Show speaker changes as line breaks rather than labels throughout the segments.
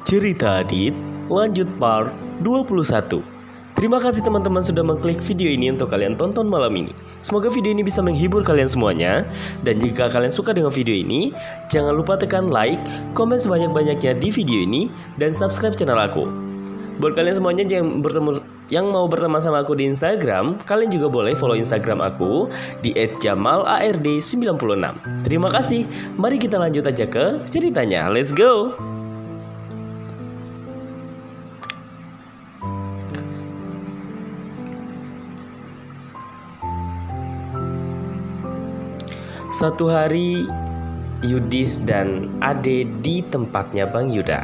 Cerita Adit, lanjut part 21. Terima kasih teman-teman sudah mengklik video ini untuk kalian tonton malam ini. Semoga video ini bisa menghibur kalian semuanya. Dan jika kalian suka dengan video ini, jangan lupa tekan like, komen sebanyak-banyaknya di video ini, dan subscribe channel aku. Buat kalian semuanya yang mau berteman sama aku di Instagram, kalian juga boleh follow Instagram aku di @jamalard96. Terima kasih. Mari kita lanjut aja ke ceritanya. Let's go. Suatu hari, Yudis dan Ade di tempatnya Bang Yuda.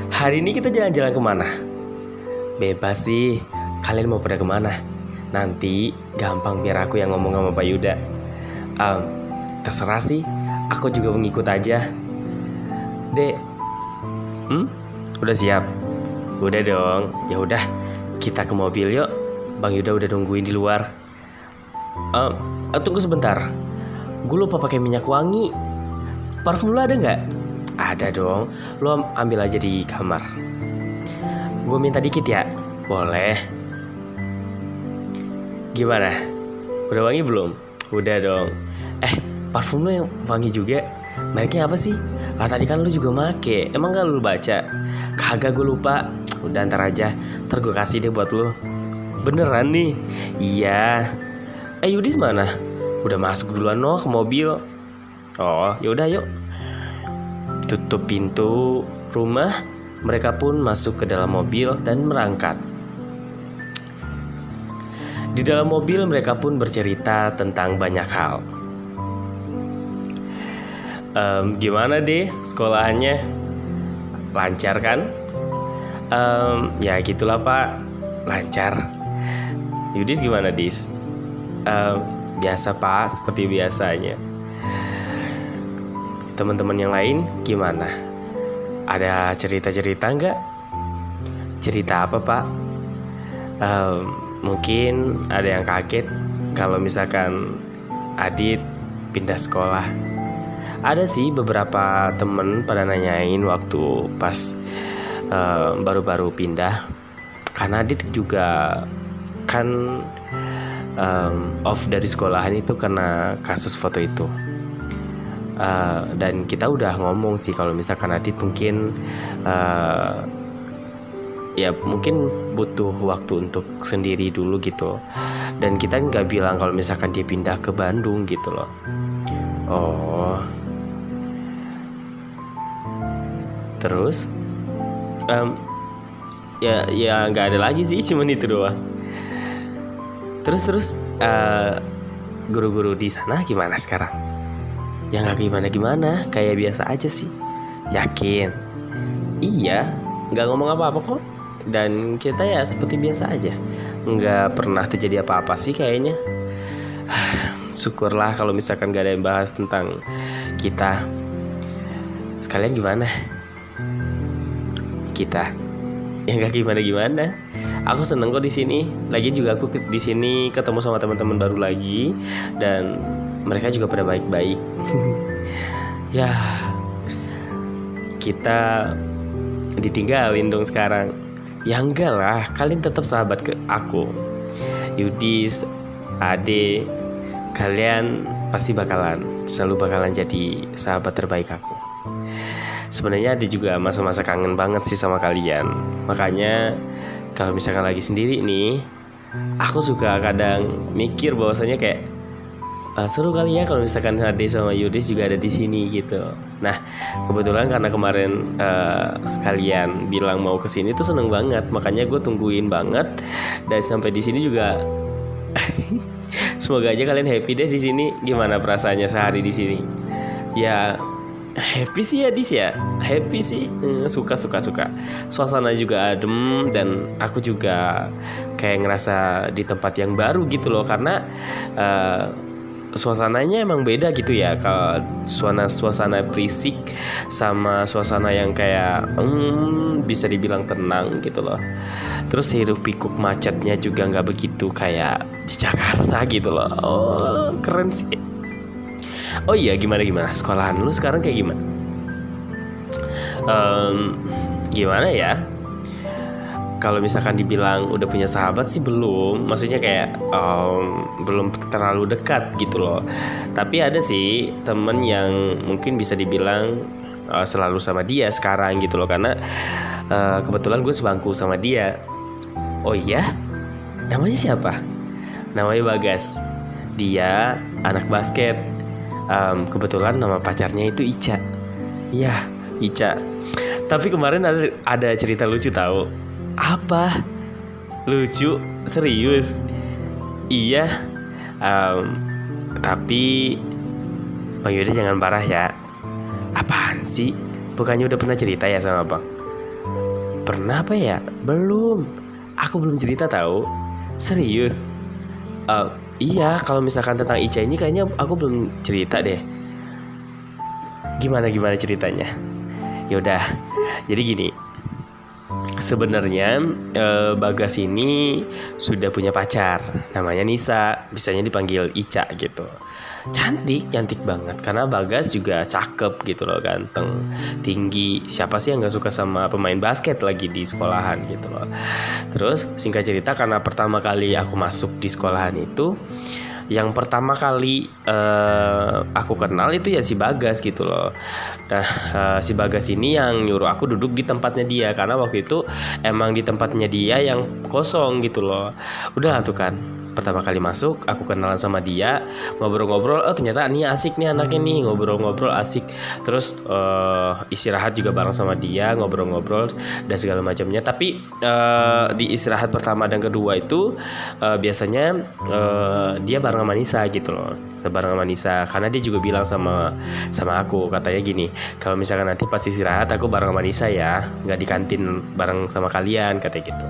Hari ini kita jalan-jalan kemana? Bebas sih, kalian mau pada kemana? Nanti gampang biar aku yang ngomong sama Pak Yuda. Terserah sih, aku juga mengikut aja. Dek, udah siap? Udah dong, ya udah kita ke mobil yuk. Bang Yuda udah nungguin di luar. Tunggu sebentar. Gue lupa pakai minyak wangi. Parfum lo ada nggak? Ada dong. Lo ambil aja di kamar. Gue minta dikit ya. Boleh. Gimana? Udah wangi belum? Udah dong. Parfum lo yang wangi juga. Mereknya apa sih? Lah tadi kan lo juga make. Emang gak lo baca? Kagak, gue lupa. Udah ntar aja. Ntar gue kasih deh buat lo. Beneran nih? Iya. Yudis mana? Udah masuk duluan ke mobil. Oh, yaudah yuk. Tutup pintu rumah. Mereka pun masuk ke dalam mobil dan berangkat. Di dalam mobil mereka pun bercerita tentang banyak hal. Gimana deh sekolahannya? Lancar kan? Ya gitulah Pak. Lancar. Yudis gimana Dis? Biasa Pak, seperti biasanya. Teman-teman yang lain gimana? Ada cerita-cerita nggak? Cerita apa Pak? Mungkin ada yang kaget kalau misalkan Adit pindah sekolah. Ada sih beberapa temen pada nanyain waktu pas baru-baru pindah. Karena Adit juga kan off dari sekolahan itu karena kasus foto itu. Dan kita udah ngomong sih kalau misalkan Adit mungkin ya mungkin butuh waktu untuk sendiri dulu gitu. Dan kita nggak bilang kalau misalkan dia pindah ke Bandung gitu loh. Oh. Terus ya nggak ada lagi sih, cuman itu doang. Terus guru-guru di sana gimana sekarang? Ya nggak gimana-gimana, kayak biasa aja sih. Yakin? Iya, nggak ngomong apa-apa kok. Dan kita ya seperti biasa aja, nggak pernah terjadi apa-apa sih kayaknya. Syukurlah kalau misalkan nggak ada yang bahas tentang kita. Kalian gimana? Kita? Ya nggak gimana-gimana. Aku seneng kok di sini. Lagi juga aku di sini ketemu sama teman-teman baru lagi dan mereka juga pada baik-baik. Ya, kita ditinggalin dong sekarang. Ya enggak lah, kalian tetap sahabat ke aku. Yudis, Ade, kalian pasti selalu bakalan jadi sahabat terbaik aku. Sebenarnya ada juga masa-masa kangen banget sih sama kalian. Makanya kalau misalkan lagi sendiri nih, aku suka kadang mikir bahwasanya kayak seru kali ya kalau misalkan Ade sama Yudis juga ada di sini gitu. Nah, kebetulan karena kemarin kalian bilang mau kesini tuh seneng banget, makanya gue tungguin banget. Dan sampai di sini juga, semoga aja kalian happy deh di sini. Gimana perasaannya sehari di sini? Ya happy sih ya Dis ya. Happy sih, suka. Suasana juga adem dan aku juga kayak ngerasa di tempat yang baru gitu loh. Karena suasananya emang beda gitu ya. Kalau suasana berisik sama suasana yang kayak bisa dibilang tenang gitu loh. Terus hiruk pikuk macetnya juga gak begitu kayak di Jakarta gitu loh. Oh keren sih. Oh iya, gimana sekolahan lu sekarang kayak gimana? Gimana ya? Kalau misalkan dibilang udah punya sahabat sih belum, maksudnya kayak belum terlalu dekat gitu loh. Tapi ada sih temen yang mungkin bisa dibilang selalu sama dia sekarang gitu loh, karena kebetulan gue sebangku sama dia. Oh iya, namanya siapa? Namanya Bagas. Dia anak basket. Kebetulan nama pacarnya itu Ica. Iya, Ica. Tapi kemarin ada cerita lucu tahu. Apa? Lucu? Serius? Iya. Tapi Bang Yuda jangan parah ya. Apaan sih? Bukannya udah pernah cerita ya sama Bang? Pernah apa ya? Belum. Aku belum cerita tahu. Serius? Iya, kalau misalkan tentang Ica ini kayaknya aku belum cerita deh. Gimana ceritanya? Yaudah, jadi gini. Sebenarnya Bagas ini sudah punya pacar, namanya Nisa, bisanya dipanggil Ica gitu. Cantik banget, karena Bagas juga cakep gitu loh, ganteng, tinggi. Siapa sih yang gak suka sama pemain basket lagi di sekolahan gitu loh. Terus singkat cerita, karena pertama kali aku masuk di sekolahan itu, yang pertama kali aku kenal itu ya si Bagas gitu loh. Nah si Bagas ini yang nyuruh aku duduk di tempatnya dia, karena waktu itu emang di tempatnya dia yang kosong gitu loh. Udah tuh kan, pertama kali masuk aku kenalan sama dia, ngobrol-ngobrol. Oh ternyata ini asik nih anaknya nih, ngobrol-ngobrol asik. Terus istirahat juga bareng sama dia, ngobrol-ngobrol dan segala macamnya. Tapi di istirahat pertama dan kedua itu biasanya dia bareng sama Nisa gitu loh, bareng sama Nisa, karena dia juga bilang sama aku, katanya gini, kalau misalkan nanti pas istirahat aku bareng sama Nisa ya, nggak di kantin bareng sama kalian, katanya gitu.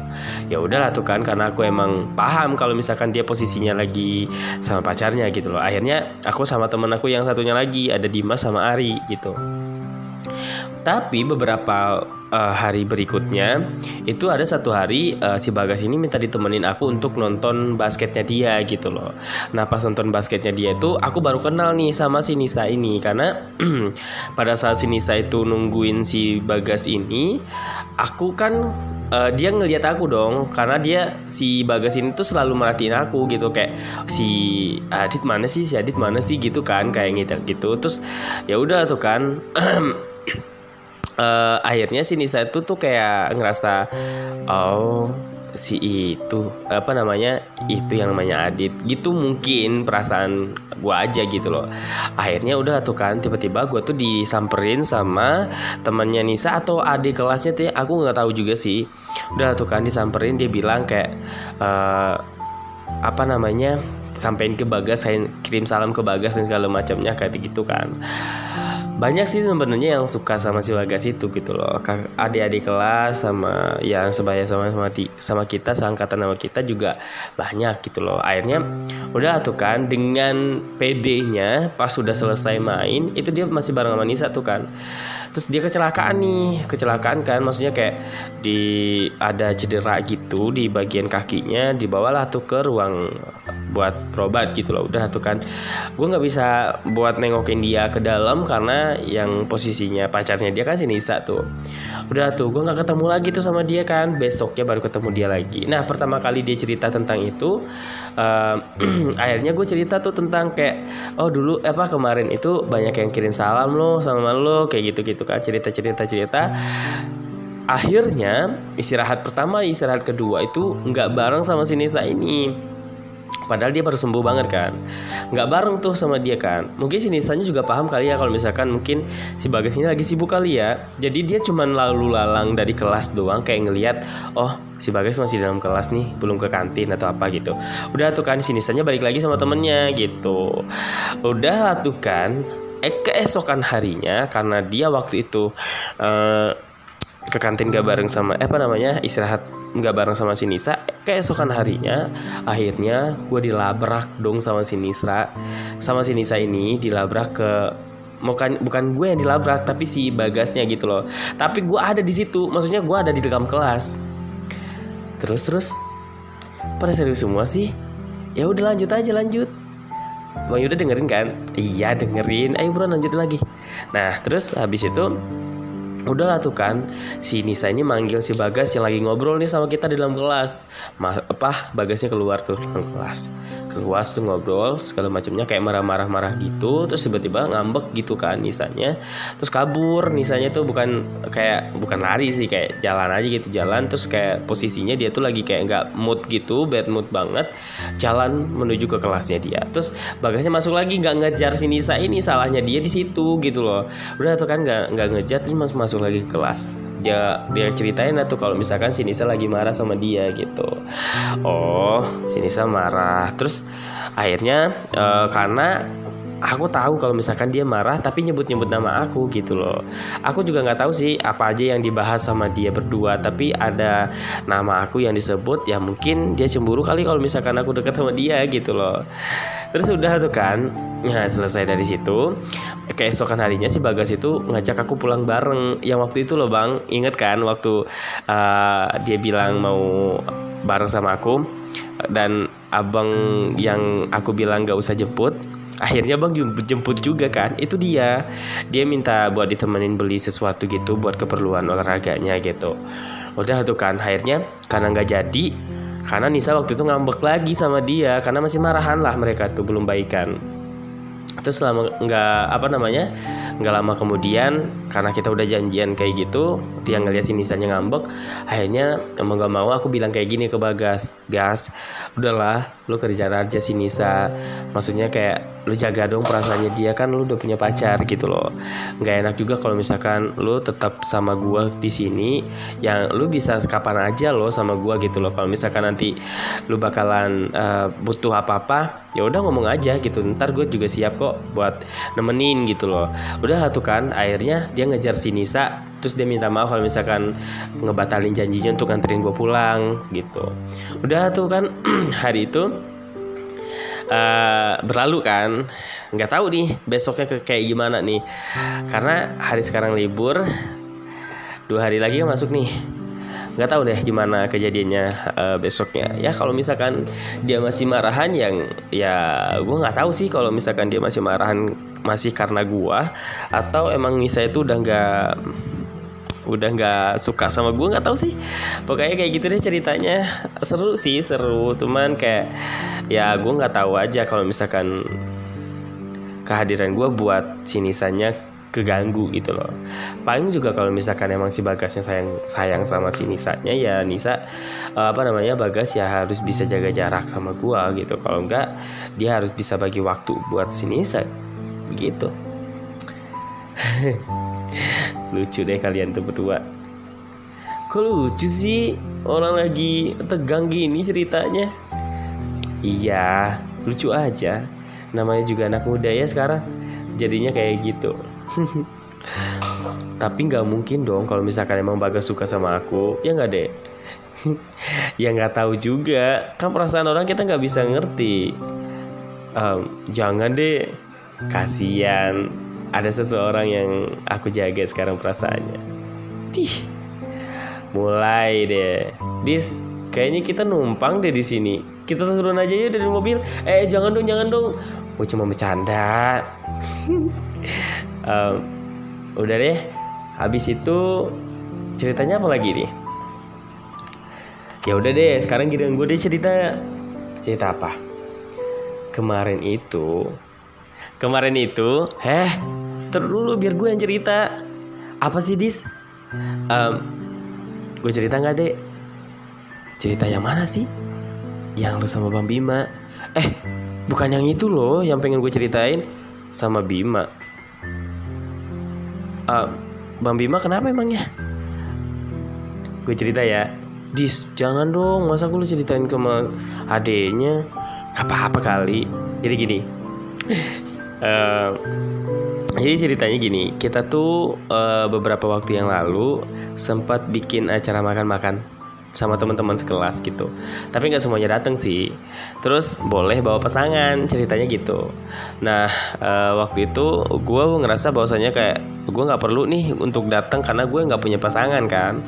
Ya udahlah tuh kan, karena aku emang paham kalau misalkan dia posisinya lagi sama pacarnya gitu loh. Akhirnya aku sama temen aku yang satunya lagi, ada Dimas sama Ari gitu. Tapi beberapa hari berikutnya itu ada satu hari si Bagas ini minta ditemenin aku untuk nonton basketnya dia gitu loh. Nah pas nonton basketnya dia itu aku baru kenal nih sama si Nisa ini, karena pada saat si Nisa itu nungguin si Bagas ini, aku kan dia ngelihat aku dong, karena dia si Bagas ini tuh selalu merhatiin aku gitu, kayak si Adit mana sih gitu kan, kayak gitu. Terus ya udah tuh kan. Akhirnya si Nisa itu tuh kayak ngerasa, oh si itu apa namanya, itu yang namanya Adit gitu, mungkin perasaan gue aja gitu loh. Akhirnya udah tuh kan, tiba-tiba gue tuh disamperin sama temannya Nisa atau adik kelasnya tuh, aku nggak tahu juga sih. Udah tuh kan disamperin, dia bilang kayak apa namanya, sampein ke Bagas, saya kirim salam ke Bagas dan segala macamnya kayak gitu kan. Banyak sih sebenarnya yang suka sama si Bagas itu gitu loh, adik-adik kelas sama yang sebaya sama kita, seangkatan sama kita juga banyak gitu loh. Akhirnya udah tuh kan, dengan PD-nya pas sudah selesai main itu dia masih bareng sama Nisa tuh kan. Terus dia kecelakaan kan, maksudnya kayak ada cedera gitu di bagian kakinya, dibawalah tuh ke ruang buat berobat gitu loh. Udah tuh kan, gue nggak bisa buat nengokin dia ke dalam karena yang posisinya pacarnya dia kan si Nisa tuh. Udah tuh gue nggak ketemu lagi tuh sama dia kan, besoknya baru ketemu dia lagi. Nah pertama kali dia cerita tentang itu, akhirnya gue cerita tuh tentang kayak, oh dulu kemarin itu banyak yang kirim salam lo sama lo kayak gitu kan, cerita. Akhirnya istirahat pertama, istirahat kedua itu nggak bareng sama si Nisa ini. Padahal dia baru sembuh banget kan, nggak bareng tuh sama dia kan. Mungkin si Nisanya juga paham kali ya, kalau misalkan mungkin si Bagas ini lagi sibuk kali ya. Jadi dia cuman lalu lalang dari kelas doang, kayak ngelihat, oh si Bagas masih dalam kelas nih, belum ke kantin atau apa gitu. Udah tuh kan si Nisanya balik lagi sama temennya gitu. Udah tuh kan, keesokan harinya, karena dia waktu itu ke kantin gak bareng sama istirahat gak bareng sama si Nisa, keesokan harinya akhirnya gue dilabrak dong sama si Nisa ini, dilabrak ke, bukan gue yang dilabrak tapi si Bagasnya gitu loh. Tapi gue ada di situ, maksudnya gue ada di dalam kelas. Terus pada serius semua sih. Ya udah lanjut. Bang Yuda dengerin kan? Iya dengerin. Ayo bro lanjut lagi. Nah terus habis itu udahlah tuh kan, si Nisa ini manggil si Bagas yang lagi ngobrol nih sama kita di dalam kelas. Bagasnya keluar tuh dalam kelas. Keluar tuh ngobrol segala macamnya kayak marah-marah gitu. Terus tiba-tiba ngambek gitu kan Nisanya. Terus kabur. Nisanya tuh bukan lari sih, kayak jalan aja gitu, jalan. Terus kayak posisinya dia tuh lagi kayak nggak mood gitu, bad mood banget. Jalan menuju ke kelasnya dia. Terus Bagasnya masuk lagi, nggak ngejar si Nisa ini, salahnya dia di situ gitu loh. Udah tuh kan nggak ngejar, terus masuk lagi ke kelas. Dia ceritain tuh kalau misalkan si Nisa lagi marah sama dia gitu. Oh, si Nisa marah. Terus akhirnya karena aku tahu kalau misalkan dia marah tapi nyebut-nyebut nama aku gitu loh. Aku juga nggak tahu sih apa aja yang dibahas sama dia berdua, tapi ada nama aku yang disebut. Ya mungkin dia cemburu kali kalau misalkan aku dekat sama dia gitu loh. Terus udah tuh kan, nah selesai dari situ, keesokan harinya si Bagas itu ngajak aku pulang bareng. Yang waktu itu loh bang, inget kan waktu dia bilang mau bareng sama aku, dan abang yang aku bilang gak usah jemput, akhirnya bang jemput juga kan. Itu dia minta buat ditemenin beli sesuatu gitu buat keperluan olahraganya gitu. Udah tuh kan, akhirnya karena gak jadi, karena Nisa waktu itu ngambek lagi sama dia karena masih marahan lah, mereka tuh belum baikan. Terus nggak lama kemudian, karena kita udah janjian kayak gitu, dia ngeliat si Nisanya ngambek. Akhirnya emang gak mau aku bilang kayak gini ke Bagas, Gas, udahlah lu kerja aja si Nisa. Maksudnya kayak lu jaga dong perasaannya dia, kan lu udah punya pacar gitu loh. Nggak enak juga kalau misalkan lu tetap sama gua di sini, yang lu bisa kapan aja lo sama gua gitu loh. Kalau misalkan nanti lu bakalan butuh apa-apa, ya udah ngomong aja gitu, ntar gue juga siap kok buat nemenin gitu loh. Udah tuh kan, akhirnya dia ngejar si Nisa. Terus dia minta maaf kalau misalkan ngebatalin janjinya untuk nganterin gue pulang gitu. Udah tuh kan hari itu berlalu kan, nggak tahu nih besoknya kayak gimana nih, karena hari sekarang libur, 2 hari lagi kan masuk nih. Nggak tahu deh gimana kejadiannya besoknya. Ya kalau misalkan dia masih marahan, ya gue nggak tahu sih kalau misalkan dia masih marahan masih karena gue, atau emang Nisa itu udah nggak suka sama gue, nggak tahu sih. Pokoknya kayak gitu deh ceritanya. Seru, cuman kayak ya gue nggak tahu aja kalau misalkan kehadiran gue buat si Nisanya keganggu gitu loh. Paling juga kalau misalkan emang si Bagasnya sayang sama si Nisanya, ya Nisa Bagas ya harus bisa jaga jarak sama gua gitu. Kalau enggak, dia harus bisa bagi waktu buat si Nisa begitu. Lucu deh kalian tuh berdua. Kok lucu sih, orang lagi tegang gini ceritanya? Iya, lucu aja. Namanya juga anak muda ya sekarang, jadinya kayak gitu. Tapi nggak mungkin dong kalau misalkan emang Bagas suka sama aku, ya nggak deh? Ya nggak tahu juga, kan perasaan orang kita nggak bisa ngerti. Jangan deh, kasian. Ada seseorang yang aku jaga sekarang perasaannya. Mulai deh, Dis. Kayaknya kita numpang deh di sini. Kita turun aja ya dari mobil. Jangan dong. Gue cuma bercanda. Udah deh. Habis itu ceritanya apa lagi nih? Ya udah deh. Sekarang giliran gue deh cerita. Cerita apa? Kemarin itu. Terus dulu biar gue yang cerita. Apa sih Dis? Gue cerita nggak deh? Cerita yang mana sih? Yang lu sama Bang Bima. Bukan yang itu loh yang pengen gue ceritain. Sama Bima. Bang Bima kenapa emangnya? Gue cerita ya. Dis, jangan dong. Masa gue lu ceritain ke adeknya? Gak apa-apa kali. Jadi gini. Jadi ceritanya gini. Kita tuh beberapa waktu yang lalu sempat bikin acara makan-makan sama teman-teman sekelas gitu. Tapi nggak semuanya datang sih. Terus boleh bawa pasangan, ceritanya gitu. Nah waktu itu gue ngerasa bahwasanya kayak gue nggak perlu nih untuk datang karena gue nggak punya pasangan kan.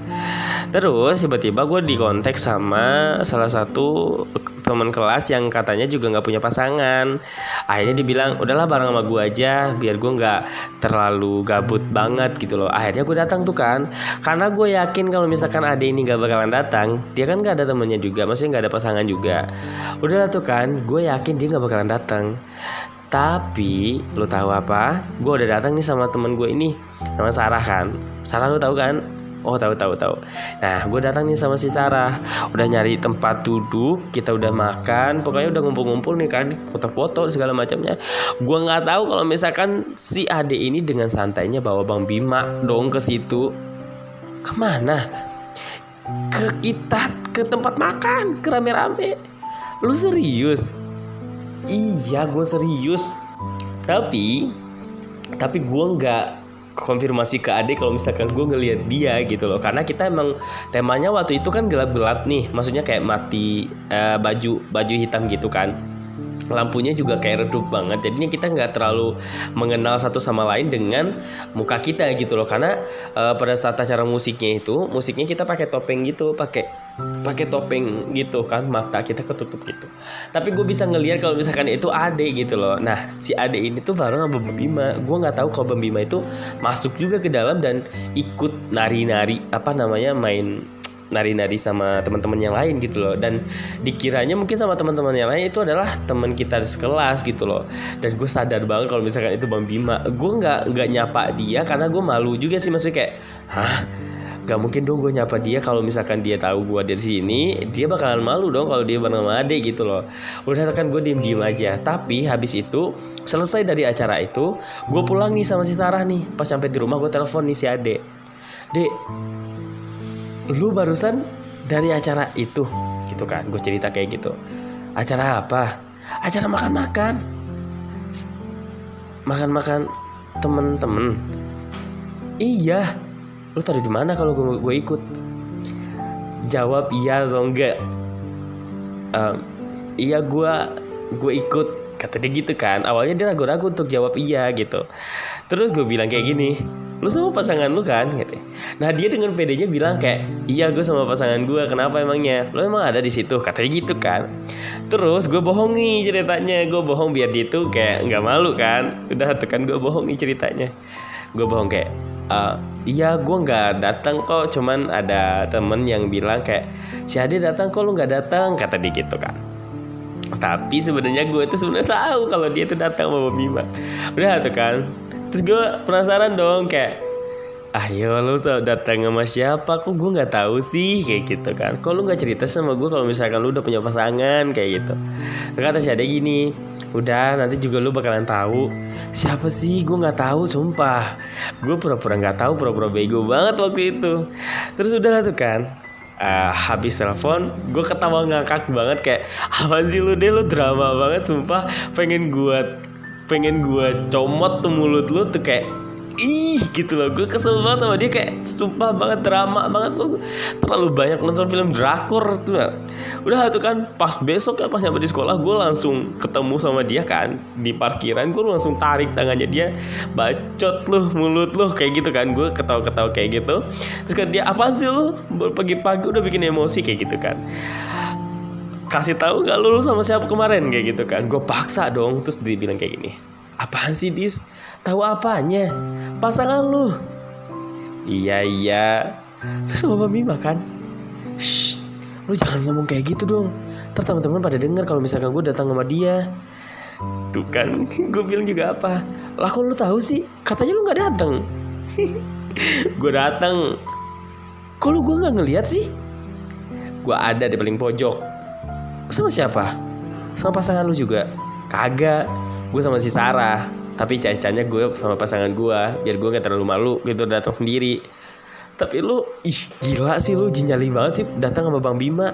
Terus tiba-tiba gue dikontak sama salah satu teman kelas yang katanya juga nggak punya pasangan. Akhirnya dibilang udahlah bareng sama gue aja biar gue nggak terlalu gabut banget gitu loh. Akhirnya gue datang tuh kan, karena gue yakin kalau misalkan Ade ini nggak bakalan datang, dia kan nggak ada temennya juga, maksudnya nggak ada pasangan juga. Udah tuh kan, gue yakin dia nggak bakalan datang. Tapi lo tahu apa? Gue udah datang nih sama temen gue ini, sama Sarah kan. Sarah lo tahu kan? Oh tahu. Nah gue datang nih sama si Sarah, udah nyari tempat duduk, kita udah makan, pokoknya udah ngumpul-ngumpul nih kan, foto-foto segala macamnya. Gue nggak tahu kalau misalkan si Ade ini dengan santainya bawa Bang Bima dong ke situ. Kemana? Ke tempat makan, ke rame-rame. Lu serius? Iya gue serius. Tapi gue nggak konfirmasi ke Ade kalau misalkan gue ngelihat dia gitu loh, karena kita emang temanya waktu itu kan gelap-gelap nih, maksudnya kayak mati, baju hitam gitu kan, lampunya juga kayak redup banget, jadinya kita nggak terlalu mengenal satu sama lain dengan muka kita gitu loh, karena pada saat acara musiknya kita pakai topeng gitu, pakai topeng gitu kan, mata kita ketutup gitu. Tapi gue bisa ngelihat kalau misalkan itu Ade gitu loh. Nah si Ade ini tuh bareng sama Bang Bima. Gue nggak tahu kalau Bang Bima itu masuk juga ke dalam dan ikut nari-nari, main nari-nari sama teman-teman yang lain gitu loh. Dan dikiranya mungkin sama teman-teman yang lain itu adalah teman kita sekelas gitu loh. Dan gue sadar banget kalau misalkan itu Bang Bima. Gue nggak nyapa dia karena gue malu juga sih, maksudnya kayak gak mungkin dong gue nyapa dia kalau misalkan dia tahu gue dari sini, dia bakalan malu dong kalau dia bareng sama Ade gitu loh. Udah kan gue diem aja. Tapi habis itu selesai dari acara itu, gue pulang nih sama si Sarah nih. Pas sampai di rumah gue telepon nih si Ade. Dek, lu barusan dari acara itu gitu kan, gue cerita kayak gitu. Acara apa? Acara makan-makan temen-temen. Iya. Lu tadi di mana kalau gue ikut? Jawab iya atau enggak. Iya gue ikut, kata dia gitu kan. Awalnya dia ragu-ragu untuk jawab iya gitu. Terus gue bilang kayak gini, lu sama pasangan lu kan gitu. Nah dia dengan pedenya bilang kayak, iya gue sama pasangan gue. Kenapa emangnya? Lu emang ada di situ, katanya gitu kan. Terus gue bohong nih ceritanya. Gue bohong biar dia tuh kayak nggak malu kan. Udah tuh kan gue bohong nih ceritanya. Gue bohong kayak, iya gue nggak datang kok, cuman ada temen yang bilang kayak si Ade datang kok lu nggak datang, kata dia gitu kan. Tapi sebenarnya gue tuh sebenarnya tahu kalau dia tuh datang sama Bima. Udah tuh kan. Terus gue penasaran dong kayak, ayo lu datang sama siapa? Kok gue nggak tahu sih, kayak gitu kan. Kok lu nggak cerita sama gue kalau misalkan lu udah punya pasangan kayak gitu. Kata si Ade gini, udah nanti juga lu bakalan tahu. Siapa sih? Gue nggak tahu, sumpah. Gue pura-pura nggak tahu, pura-pura bego banget waktu itu. Terus udah lah tuh kan. Habis telepon, gue ketawa ngakak banget kayak, apaan sih lu deh, lu drama banget, sumpah. Pengen gue comot tuh mulut lu tuh kayak, ih gitu loh. Gue kesel banget sama dia, kayak sumpah banget drama banget tuh. Terlalu banyak nonton film drakor tuh. Udah tuh kan, pas besok ya pas nyampe di sekolah, gue langsung ketemu sama dia kan di parkiran. Gue langsung tarik tangannya dia, bacot lu mulut lu kayak gitu kan. Gue ketawa-ketawa kayak gitu. Terus kan dia, apaan sih lu pagi-pagi udah bikin emosi kayak gitu kan. Kasih tahu gak lu sama siapa kemarin kayak gitu kan. Gue paksa dong. Terus dia bilang kayak gini, apaan sih Dis? Tahu apanya? Pasangan lu. Iya. Lu sama Bang Bima kan? Shh, lu jangan ngomong kayak gitu dong. Ntar teman-teman pada denger kalau misalkan gue datang sama dia. Tuh kan, gue bilang juga apa? Lah kok lu tahu sih? Katanya lu nggak datang. Gue datang. Kok lu gue nggak ngeliat sih? Gue ada di paling pojok. Sama siapa? Sama pasangan lu juga? Kagak. Gue sama si Sarah. Tapi cacanya gue sama pasangan gue, biar gue gak terlalu malu gitu datang sendiri. Tapi lu, gila sih lu, jinjali banget sih datang sama Bang Bima.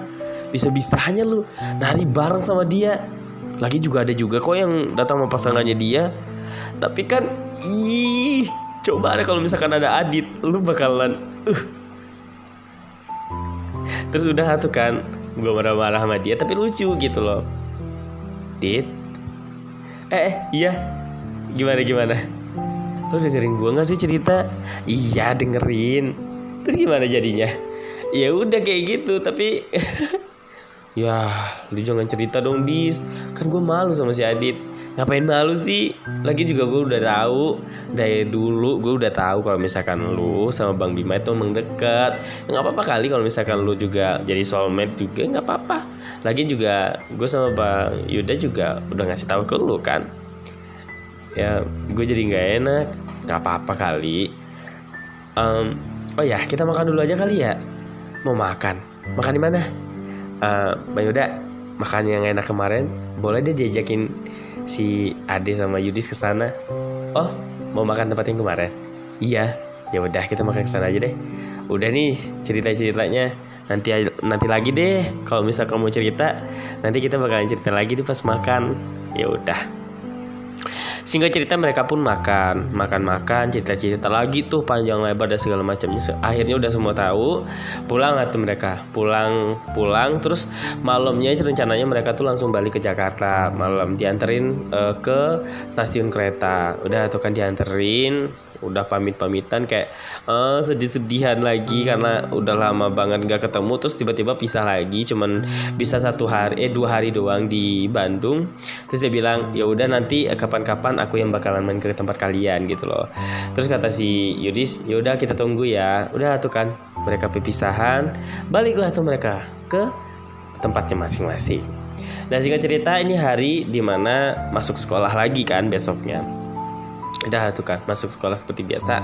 Bisa-bisanya lu nari bareng sama dia. Lagi juga ada juga kok yang datang sama pasangannya dia. Tapi kan, coba ada kalau misalkan ada Adit, lu bakalan Terus udah tuh kan, gue marah-marah sama dia tapi lucu gitu loh. Dit, iya, gimana? Lu dengerin gue nggak sih cerita? Iya dengerin. Terus gimana jadinya? Ya udah kayak gitu tapi ya lu jangan cerita dong Dis, kan gue malu sama si Adit. Ngapain malu sih? Lagi juga gue udah tahu dari dulu, gue udah tahu kalau misalkan lu sama Bang Bima itu emang deket. Nggak apa-apa kali kalau misalkan lu juga jadi soulmate juga, nggak apa-apa. Lagi juga gue sama Bang Yuda juga udah ngasih tahu ke lu kan. Ya gue jadi nggak enak. Nggak apa-apa kali. Oh ya, kita makan dulu aja kali ya. Mau makan di mana? Bang Yuda, makan yang enak kemarin. Boleh deh diajakin si Ade sama Yudis ke sana. Oh, mau makan tempat yang kemarin? Iya. Ya udah kita makan ke sana aja deh. Udah nih cerita-ceritanya. Nanti lagi deh. Kalau misal kamu cerita, nanti kita bakalan cerita lagi tuh pas makan. Ya udah. Singkat cerita mereka pun makan, cerita-cerita lagi tuh panjang lebar dan segala macamnya. Akhirnya udah semua tahu, pulang atau mereka pulang terus malamnya rencananya mereka tuh langsung balik ke Jakarta malam, dianterin ke stasiun kereta. Udah tuh kan dianterin, udah pamitan kayak sedih-sedihan lagi karena udah lama banget gak ketemu, terus tiba-tiba pisah lagi, cuman bisa 2 hari doang di Bandung. Terus dia bilang ya udah nanti kapan-kapan aku yang bakalan main ke tempat kalian gitu loh. Terus kata si Yudis ya udah kita tunggu ya. Udah tuh kan mereka perpisahan, baliklah tuh mereka ke tempatnya masing-masing. Nah singkat cerita ini hari dimana masuk sekolah lagi kan besoknya. Udah tuh kan masuk sekolah seperti biasa.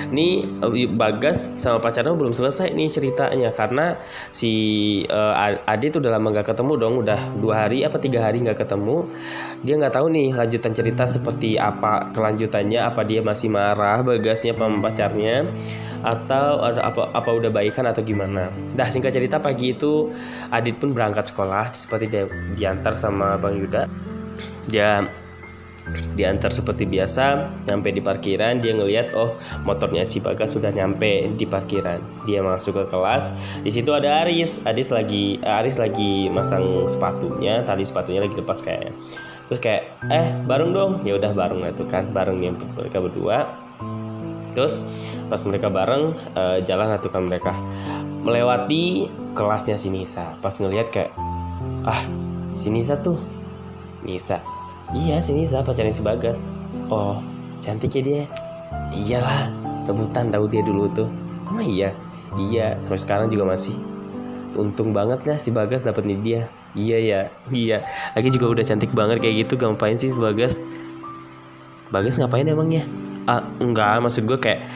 Nih Bagas sama pacarnya belum selesai nih ceritanya karena si Ade tuh udah lama gak ketemu dong, udah 2 hari apa 3 hari gak ketemu. Dia nggak tahu nih lanjutan cerita seperti apa kelanjutannya, apa dia masih marah Bagasnya sama pacarnya atau apa udah baikan atau gimana. Dah singkat cerita pagi itu Adit pun berangkat sekolah seperti dia diantar sama Bang Yuda. Dia diantar seperti biasa, nyampe di parkiran dia ngelihat motornya si Bagas sudah nyampe di parkiran. Dia masuk ke kelas, di situ ada Aris lagi masang sepatunya, tali sepatunya lagi lepas kayaknya. Terus kayak bareng dong, ya udah bareng lah tuh kan, bareng mereka berdua. Terus pas mereka bareng jalan tuh kan mereka melewati kelasnya si Nisa. Pas ngelihat kayak si Nisa tuh Nisa. Iya si Nisa pacarnya si Bagas. Oh cantik ya dia. Iyalah rebutan tahu dia dulu tuh. Emang iya sampai sekarang juga masih. Untung banget lah si Bagas dapet nih dia. Iya lagi juga udah cantik banget kayak gitu. Ngapain sih si Bagas ngapain emangnya? Enggak maksud gue kayak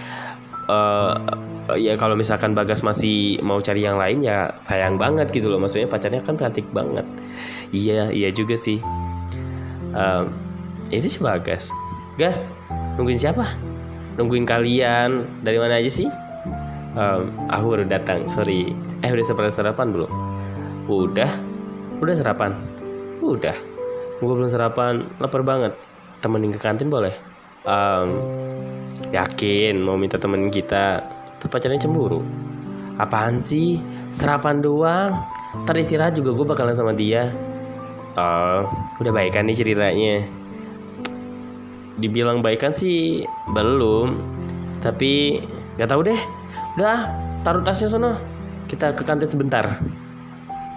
ya kalau misalkan Bagas masih mau cari yang lain ya sayang banget gitu loh. Maksudnya pacarnya kan cantik banget. Iya juga sih. Itu si Bagas. Gas, nungguin siapa? Nungguin kalian. Dari mana aja sih? Aku baru datang, sorry. Udah sarapan belum? Udah sarapan? Udah. Gue belum sarapan, lapar banget. Temenin ke kantin boleh? Yakin mau minta temenin kita? Pacarnya cemburu. Apaan sih? Sarapan doang. Ntar istirahat juga gue bakalan sama dia. Udah baikan nih ceritanya. Dibilang baikan sih belum, tapi gak tahu deh. Udah taruh tasnya sono, kita ke kantin sebentar.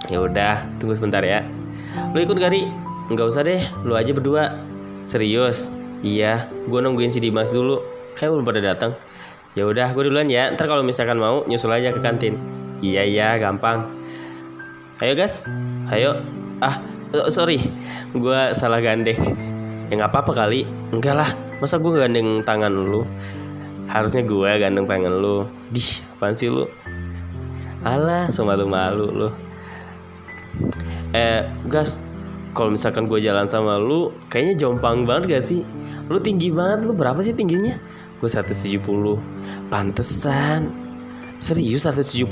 Ya udah tunggu sebentar ya. Lu ikut Gari? Nggak usah deh, lu aja berdua. Serius? Iya, gue nungguin si Dimas dulu. Kayak belum pada datang. Ya udah gue duluan ya. Ntar kalau misalkan mau nyusul aja ke kantin. Iya gampang. Ayo gas, ayo. Sorry, gue salah gandeng. Ya nggak apa-apa kali. Enggak lah, masa gue gandeng tangan lu? Harusnya gue gandeng tangan lu. Apaan sih lu? Alah, semalu-malu lu. Gas, kalau misalkan gue jalan sama lu, kayaknya jompang banget gak sih? Lu tinggi banget, lu berapa sih tingginya? Gue 170. Pantesan. Serius 170?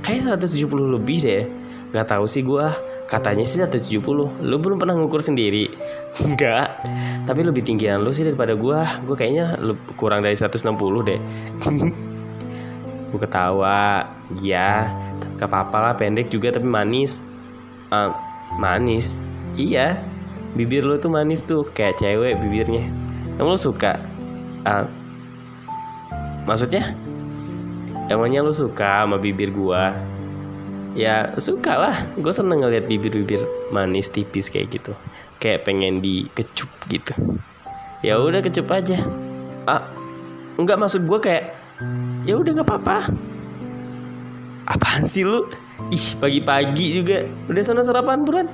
Kayaknya 170 lebih deh. Gak tahu sih gue. Katanya sih 170. Lu belum pernah ngukur sendiri? Enggak. Tapi lebih tinggian lu sih daripada gue. Gue kayaknya kurang dari 160 deh. Gue ketawa. Ya. Gak apa-apa lah, pendek juga tapi manis. Manis? Iya, bibir lu tuh manis tuh, kayak cewek bibirnya. Emang lu suka? Maksudnya? Emangnya lu suka sama bibir gua? Ya suka lah, gue seneng ngeliat bibir-bibir manis tipis kayak gitu, kayak pengen dikecup gitu. Ya udah kecup aja. Enggak, maksud gue kayak ya udah nggak apa-apa. Apaan sih lu? Ih, pagi-pagi juga. Udah sana sarapan buruan.